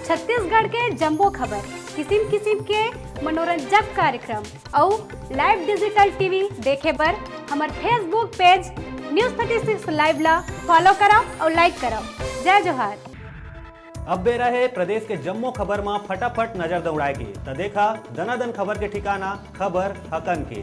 छत्तीसगढ़ के जम्बो खबर, किसिम किसिम के मनोरंजक कार्यक्रम और लाइव डिजिटल टीवी देखे बर हमार फेसबुक पेज न्यूज़ 36 लाइव ला फॉलो करो और लाइक करो। जय जोहार। अब बेरा है प्रदेश के जम्मो खबर में फटाफट नजर दौड़ाए के तो देखा दनादन खबर के ठिकाना खबर हकन के।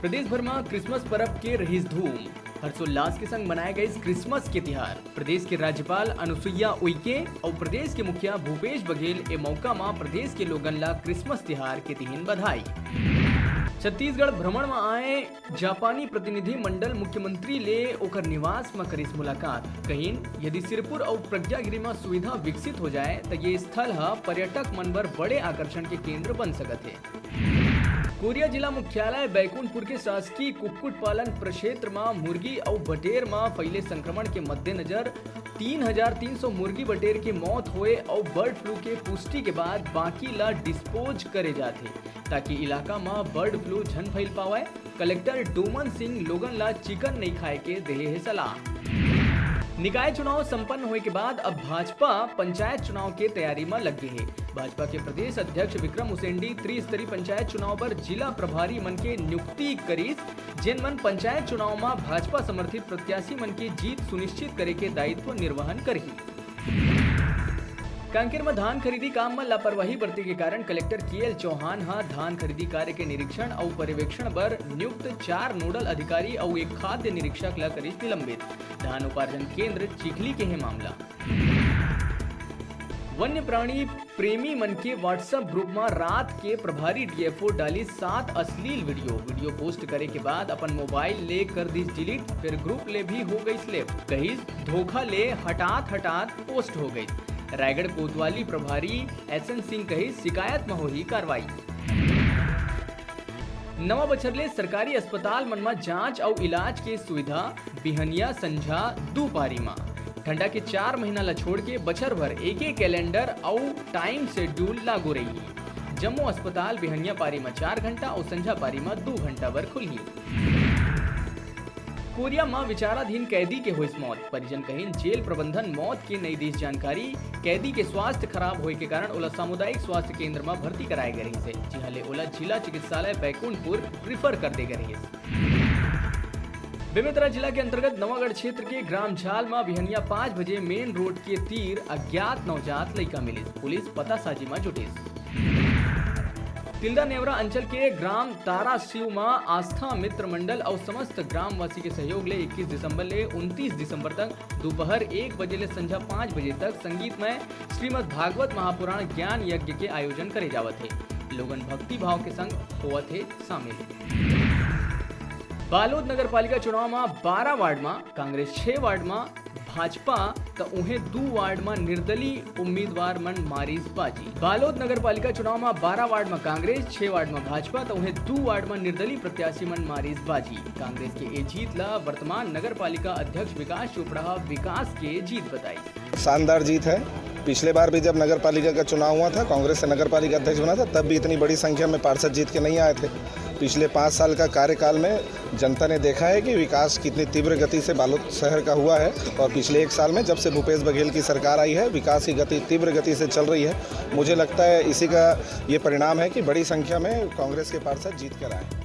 प्रदेश भर में क्रिसमस पर्व के रहीस धूम। हर्षोल्लास के संग मनाए गए इस क्रिसमस के त्योहार प्रदेश के राज्यपाल अनुसुईया उइके और प्रदेश के मुखिया भूपेश बघेल ए मौका में प्रदेश के लोगन ला क्रिसमस त्योहार के तिहिन बधाई। छत्तीसगढ़ भ्रमण में आए जापानी प्रतिनिधि मंडल मुख्यमंत्री ले ओकर निवास में करिस मुलाकात। कहीं यदि सिरपुर और प्रज्ञागिरी में सुविधा विकसित हो जाए तो ये स्थल पर्यटक मन बर बड़े आकर्षण के केंद्र बन सकते है। कोरिया जिला मुख्यालय बैकुंठपुर के शासकीय कुक्कुट पालन प्रक्षेत्र में मुर्गी और बटेर में फैले संक्रमण के मद्देनजर 3,300 मुर्गी बटेर की मौत हुए और बर्ड फ्लू के पुष्टि के बाद बाकी ला डिस्पोज करे जाते ताकि इलाका में बर्ड फ्लू झन फैल पावे। कलेक्टर डोमन सिंह लोगन ला चिकन नहीं खाए के देहे है सलाह। निकाय चुनाव संपन्न होने के बाद अब भाजपा पंचायत चुनाव के तैयारी में लग गई है। भाजपा के प्रदेश अध्यक्ष विक्रम उसेंडी त्रिस्तरीय पंचायत चुनाव पर जिला प्रभारी मन के नियुक्ति करीस, जिन मन पंचायत चुनाव में भाजपा समर्थित प्रत्याशी मन की जीत सुनिश्चित करे के दायित्व निर्वहन करही। कांकेर में धान खरीदी काम में लापरवाही बरते के कारण कलेक्टर के.एल. चौहान धान खरीदी कार्य के निरीक्षण और पर्यवेक्षण पर नियुक्त 4 नोडल अधिकारी और एक खाद्य निरीक्षक ला करीस निलंबित। धान उपार्जन केंद्र चिखली के है मामला। वन्य प्राणी प्रेमी मन के व्हाट्सएप ग्रुप में रात के प्रभारी डीएफओ डाली 7 अश्लील वीडियो पोस्ट करे के बाद अपन मोबाइल ले कर दी डिलीट, फिर ग्रुप ले भी हो गई स्लेप। कहीं धोखा ले हटात पोस्ट हो गई। रायगढ़ कोतवाली प्रभारी एसएन सिंह कही शिकायत में हुई कार्रवाई। नवा बछरले सरकारी अस्पताल मन में जांच और इलाज के सुविधा बिहनिया संझा दोपहरी में। ठंडा के 4 महीना ला छोड़ के बछर भर एक कैलेंडर और टाइम शेड्यूल लागू रही। जम्मू अस्पताल बिहनिया पारी में 4 घंटा और संझा पारी में 2 घंटा बर खुली। कोरिया में विचाराधीन कैदी के हुई मौत, परिजन कहीं जेल प्रबंधन मौत की नई दी जानकारी। कैदी के स्वास्थ्य खराब होने के कारण ओला सामुदायिक स्वास्थ्य केंद्र में भर्ती कराए गए से, जिहले ओला जिला चिकित्सालय बैकुंठपुर रिफर कर दे गए। बेमेतरा जिला के अंतर्गत नवागढ़ क्षेत्र के ग्राम झाल में बिहनिया 5 बजे मेन रोड के तीर अज्ञात नवजात लड़का मिली। पुलिस पतासाजी में जुटी। तिल्दा नेवरा अंचल के ग्राम तारा शिव में आस्था मित्र मंडल और समस्त ग्रामवासी के सहयोग ले 21 दिसंबर ले 29 दिसंबर तक दोपहर 1 बजे ले संझा 5 बजे तक संगीत में श्रीमद् भागवत महापुराण ज्ञान यज्ञ के आयोजन करे जावत है। लोगन भक्ति भाव के संग होवत है शामिल। बालोद नगर पालिका चुनाव में 12 वार्ड में कांग्रेस, 6 वार्ड में भाजपा तो उन्हें 2 वार्ड में निर्दलीय उम्मीदवार मन मारीस बाजी। बालोद नगर पालिका चुनाव में 12 वार्ड में कांग्रेस, 6 वार्ड में भाजपा तो उन्हें 2 वार्ड में निर्दलीय प्रत्याशी मन मारीस बाजी। कांग्रेस के ये जीत ला वर्तमान नगर पालिका अध्यक्ष विकास चोपड़ा विकास के जीत बताई। शानदार जीत है। पिछले बार भी जब नगर पालिका का चुनाव हुआ था, कांग्रेस से नगर पालिका अध्यक्ष बना था, तब भी इतनी बड़ी संख्या में पार्षद जीत के नहीं आए थे। पिछले 5 साल का कार्यकाल में जनता ने देखा है कि विकास कितनी तीव्र गति से बालोद शहर का हुआ है और पिछले 1 साल में जब से भूपेश बघेल की सरकार आई है विकास की गति तीव्र गति से चल रही है। मुझे लगता है इसी का ये परिणाम है कि बड़ी संख्या में कांग्रेस के पार्षद जीत कर आए।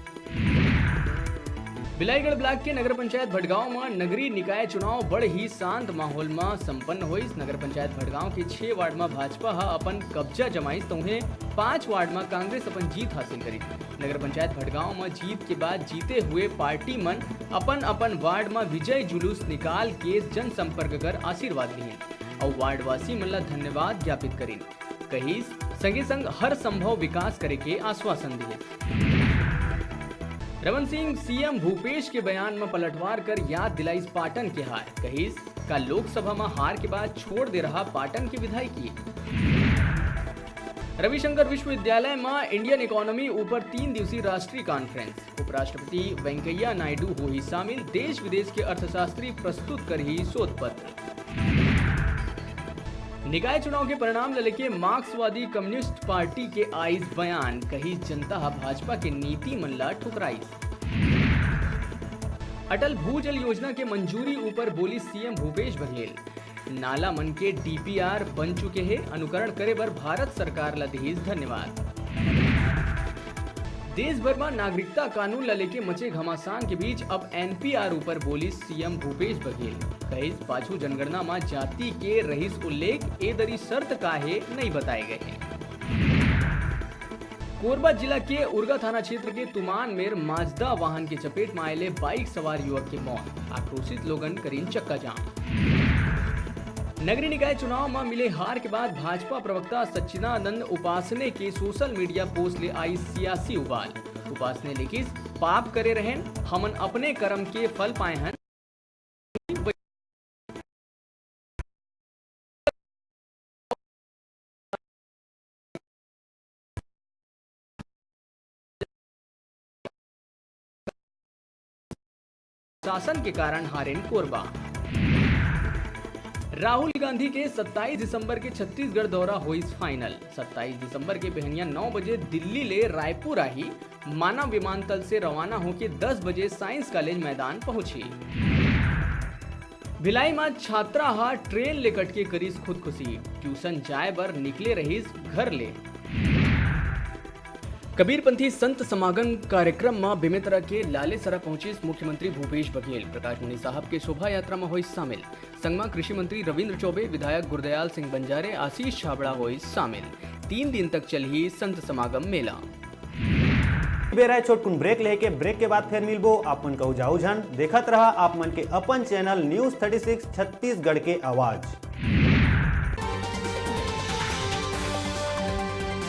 बिलाईगढ़ ब्लॉक के नगर पंचायत भटगांव में नगरीय निकाय चुनाव बड़े ही शांत माहौल में संपन्न हुई। नगर पंचायत भटगांव के 6 वार्ड में भाजपा अपन कब्जा जमाई तो उन्हें 5 वार्ड में कांग्रेस अपन जीत हासिल करी। नगर पंचायत भटगांव में जीत के बाद जीते हुए पार्टी मन अपन वार्ड में विजय जुलूस निकाल के जनसंपर्क कर आशीर्वाद लिए और वार्डवासी मन ला धन्यवाद ज्ञापित करी। कहीं संगे संग हर संभव विकास करे के आश्वासन दिए। रमन सिंह सीएम भूपेश के बयान में पलटवार कर याद दिलाई पाटन के हार। कहिस का लोकसभा में हार के बाद छोड़ दे रहा पाटन के विधायकी। रविशंकर विश्वविद्यालय में इंडियन इकोनॉमी ऊपर 3 दिवसीय राष्ट्रीय कॉन्फ्रेंस। उपराष्ट्रपति वेंकैया नायडू हो ही शामिल। देश विदेश के अर्थशास्त्री प्रस्तुत कर ही शोध पत्र। निकाय चुनाव के परिणाम लेके मार्क्सवादी कम्युनिस्ट पार्टी के आइस बयान। कही जनता भाजपा के नीति मन ला ठुकराई। अटल भूजल योजना के मंजूरी ऊपर बोली सीएम भूपेश बघेल। नाला मन के DPR बन चुके हैं, अनुकरण करे बर भारत सरकार ला देहिस धन्यवाद। देश भर में नागरिकता कानून ला लेके मचे घमासान के बीच अब NPR ऊपर बोली सीएम भूपेश बघेल। कहिस पाछू जनगणना में जाति के रहिस उल्लेख ए दरी शर्त काहे नहीं बताए गए हैं। कोरबा जिला के उरगा थाना क्षेत्र के तुमान में माजदा वाहन के चपेट में आये बाइक सवार युवक की मौत। आक्रोशित लोगन करीन चक्का जाम। नगरीय निकाय चुनाव में मिले हार के बाद भाजपा प्रवक्ता सच्चिदानंद उपासने के सोशल मीडिया पोस्ट ले आई सियासी उबाल। उपासने लिखिस, पाप करे रहें, हमन अपने कर्म के फल पाए हैं। शासन के कारण हारेन कोरबा। राहुल गांधी के 27 दिसंबर के छत्तीसगढ़ दौरा होइस फाइनल। 27 दिसंबर के बिहनिया 9 बजे दिल्ली ले रायपुर आई माना विमानतल से रवाना होकर 10 बजे साइंस कॉलेज मैदान पहुंची। भिलाई में छात्रा हा ट्रेन ले कट के करीस खुदकुशी। ट्यूशन जाए बर निकले रहीस घर ले। कबीरपंथी संत समागम कार्यक्रम में बेमेतरा के लालेसरा पहुंचे मुख्यमंत्री भूपेश बघेल। प्रकाश मुनि साहब के शोभा यात्रा में हुई शामिल। संगमा कृषि मंत्री रविंद्र चौबे, विधायक गुरदयाल सिंह बंजारे, आशीष छाबड़ा हुई शामिल। 3 दिन तक चली संत समागम मेला। बेरा छोटकुन ब्रेक लेके ब्रेक के बाद फिर मिलबो। आप मन कहू जाऊ झन देखत रहा आप मन के अपन चैनल न्यूज 36 छत्तीसगढ़ के आवाज।